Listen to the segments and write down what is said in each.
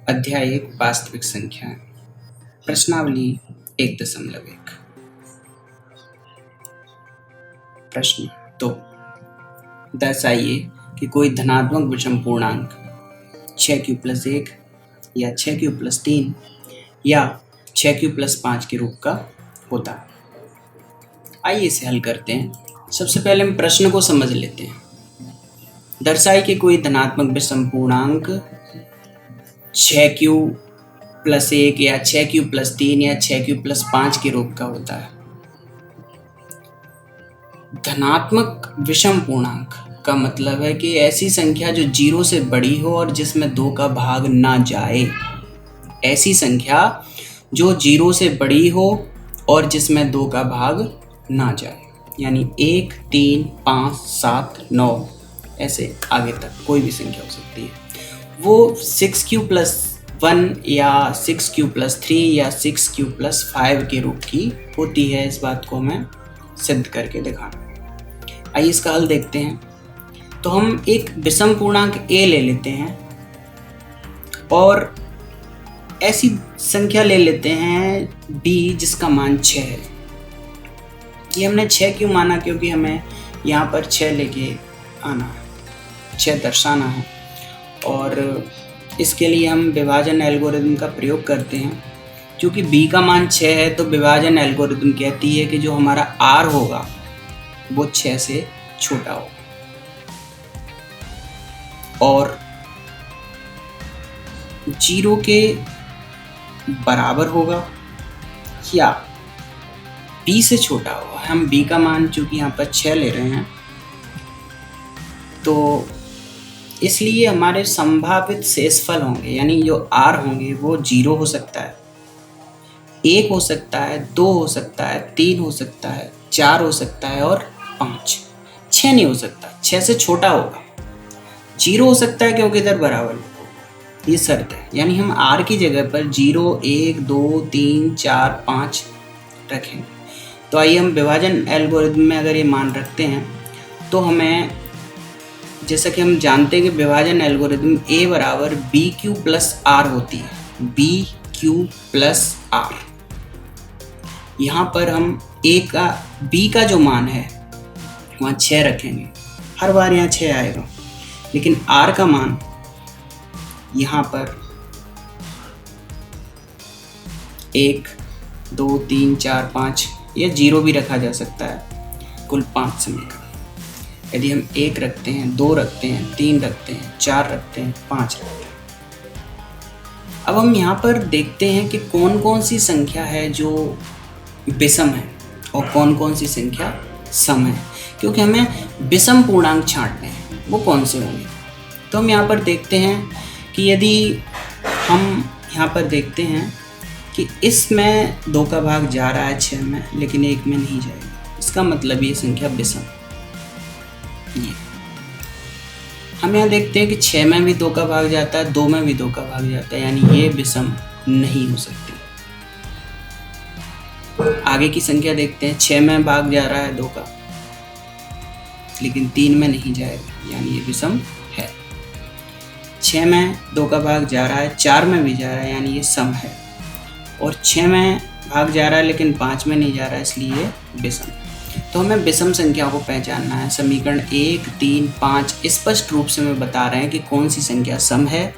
अध्याय 1 वास्तविक संख्याएं। प्रश्नावली 1.1। प्रश्न 2। दर्शाइए कि कोई धनात्मक विषम पूर्णांक 6q+1 या 6q+3 या 6q+5 के रूप का होता है। आइए इसे हल करते हैं। सबसे पहले हम प्रश्न को समझ लेते हैं। दर्शाइए कि कोई धनात्मक विषम पूर्णांक 6q+1 या 6q+3 या 6q+5 के रूप का होता है। धनात्मक विषम पूर्णांक का मतलब है कि ऐसी संख्या जो 0 से बड़ी हो और जिसमें 2 का भाग ना जाए। ऐसी संख्या जो 0 से बड़ी हो और जिसमें 2 का भाग ना जाए, यानी 1, 3, 5, 7, 9 ऐसे आगे तक कोई भी संख्या हो सकती है। वो 6q+1 या 6q+3 या 6q+5 के रूप की होती है। इस बात को मैं सिद्ध करके दिखाना। आइए इसका हल देखते हैं। तो हम एक विषम पूर्णांक a ले लेते हैं और ऐसी संख्या ले लेते हैं b जिसका मान 6 है। ये हमने 6 क्यों माना? क्योंकि हमें यहाँ पर 6 लेके आना है, 6 दर्शाना है और इसके लिए हम विभाजन एल्गोरिथम का प्रयोग करते हैं। क्योंकि b का मान 6 है तो विभाजन एल्गोरिथम कहती है कि जो हमारा r होगा वो 6 से छोटा होगा और 0 के बराबर होगा या b से छोटा होगा। हम b का मान चूंकि यहाँ पर 6 ले रहे हैं तो इसलिए हमारे संभावित शेषफल होंगे, यानी जो r होंगे वो 0 हो सकता है, 1 हो सकता है, 2 हो सकता है, 3 हो सकता है, 4 हो सकता है और 5। 6 नहीं हो सकता, 6 से छोटा होगा। 0 हो सकता है क्योंकि इधर बराबर होगा, ये शर्त है। यानी हम r की जगह पर 0, 1, 2, 3, 4, 5 रखेंगे। तो आइए हम विभाजन एल्गोरिथम में अगर ये मान रखते हैं तो हमें, जैसा कि हम जानते हैं कि विभाजन एल्गोरिथम a बराबर bq+r होती है। bq+r। यहाँ पर हम b का जो मान है वहाँ 6 रखेंगे। हर बार यहाँ 6 आएगा, लेकिन r का मान यहाँ पर 1, 2, 3, 4, 5 या 0 भी रखा जा सकता है। कुल 5 समीकरण। यदि हम 1 रखते हैं, 2 रखते हैं, 3 रखते हैं, 4 रखते हैं, 5 रखते हैं। अब हम यहाँ पर देखते हैं कि कौन कौन सी संख्या है जो विषम है और कौन कौन सी संख्या सम है, क्योंकि हमें विषम पूर्णांक छांटने हैं। वो कौन से होंगे? तो हम यहाँ पर देखते हैं कि यदि हम यहाँ पर देखते हैं कि इसमें 2 का भाग जा रहा है 6 में, लेकिन 1 में नहीं जाएगा, इसका मतलब ये संख्या विषम। ये हम यहाँ देखते हैं कि 6 में भी 2 का भाग जाता है, 2 में भी 2 का भाग जाता है, यानी ये विषम नहीं हो सकती। आगे की संख्या देखते हैं। 6 में भाग जा रहा है 2 का, लेकिन 3 में नहीं जाएगा, यानी ये विषम है। 6 में 2 का भाग जा रहा है, 4 में भी जा रहा है, यानी ये सम है। और 6 में भाग जा रहा है लेकिन 5 में नहीं जा रहा है, इसलिए ये विषम। तो हमें विषम संख्या को पहचानना है। समीकरण 1, 3, 5 स्पष्ट रूप से हमें बता रहे हैं कि कौन सी संख्या सम है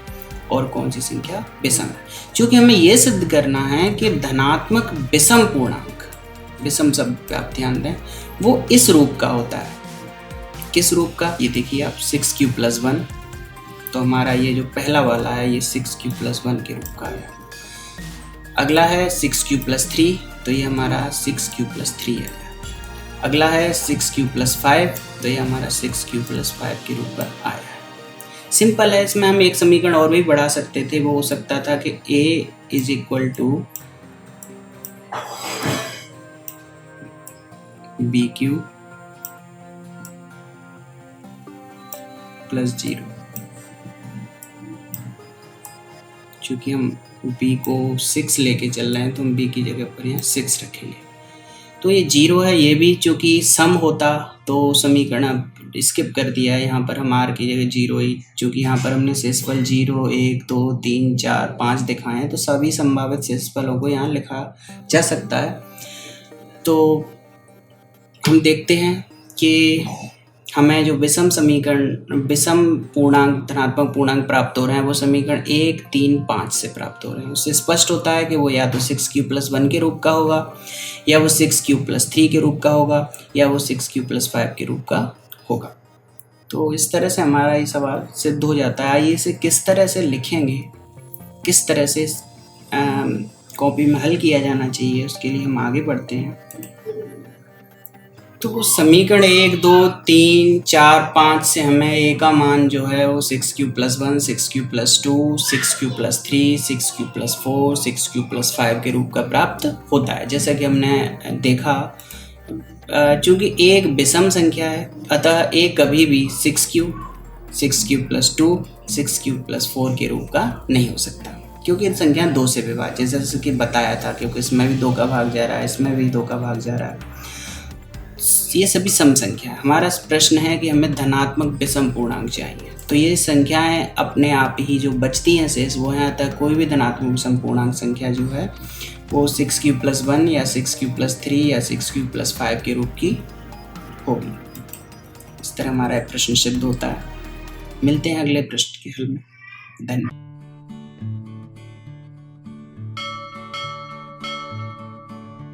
और कौन सी संख्या विषम है। क्योंकि हमें यह सिद्ध करना है कि धनात्मक विषम पूर्णांक, विषम शब्द पे आप ध्यान दें, वो इस रूप का होता है। किस रूप का? ये देखिए आप 6q+1। तो हमारा ये जो पहला वाला है ये 6q+1 के रूप का है। अगला है 6q+3, तो ये हमारा 6q+3 है। अगला है 6q+5, तो ये हमारा 6q+5 के रूप पर आया है। सिंपल है। इसमें हम एक समीकरण और भी बढ़ा सकते थे। वो हो सकता था कि a = bq+0। चूँकि हम b को 6 लेके चल रहे हैं तो हम b की जगह पर यहाँ 6 रखेंगे। तो ये 0 है। ये भी चूँकि सम होता तो समीकरण स्किप कर दिया है। यहाँ पर हम r की जगह 0 ही, चूँकि यहाँ पर हमने शेषफल 0, 1, 2, 3, 4, 5 दिखाए हैं, तो सभी संभावित शेषफलों को यहाँ लिखा जा सकता है। तो हम देखते हैं कि हमें जो विषम पूर्णांक धनात्मक पूर्णांक प्राप्त हो रहे हैं वो समीकरण 1, 3, 5 से प्राप्त हो रहे हैं। उससे स्पष्ट होता है कि वो या तो 6q+1 के रूप का होगा, या वो 6q+3 के रूप का होगा, या वो 6q+5 के रूप का होगा। तो इस तरह से हमारा ये सवाल सिद्ध हो जाता है। आइए इसे किस तरह से लिखेंगे, किस तरह से कॉपी में हल किया जाना चाहिए, उसके लिए हम आगे बढ़ते हैं। तो समीकरण 1, 2, 3, 4, 5 से हमें a का मान जो है वो 6q+1, 6q+2, 6q+3, 6q+4, 6q+5 के रूप का प्राप्त होता है। जैसा कि हमने देखा, चूँकि एक विषम संख्या है, अतः a कभी भी 6q, 6q+2, 6q+4 के रूप का नहीं हो सकता, क्योंकि संख्या 2 से विभाज्य, जैसे कि बताया था, क्योंकि इसमें भी 2 का भाग जा रहा है, इसमें भी 2 का भाग जा रहा है। ये सभी सम संख्या है। हमारा प्रश्न है कि हमें धनात्मक विषम पूर्णांक चाहिए। तो ये संख्याएं अपने आप ही जो बचती हैं शेष वो हैं, अतः कोई भी धनात्मक विषम पूर्णांक संख्या जो है वो 6q+1 या 6q+3 या 6q+5 के रूप की होगी। इस तरह हमारा प्रश्न सिद्ध होता है। मिलते हैं अगले प्रश्न के हल में। धन्यवाद।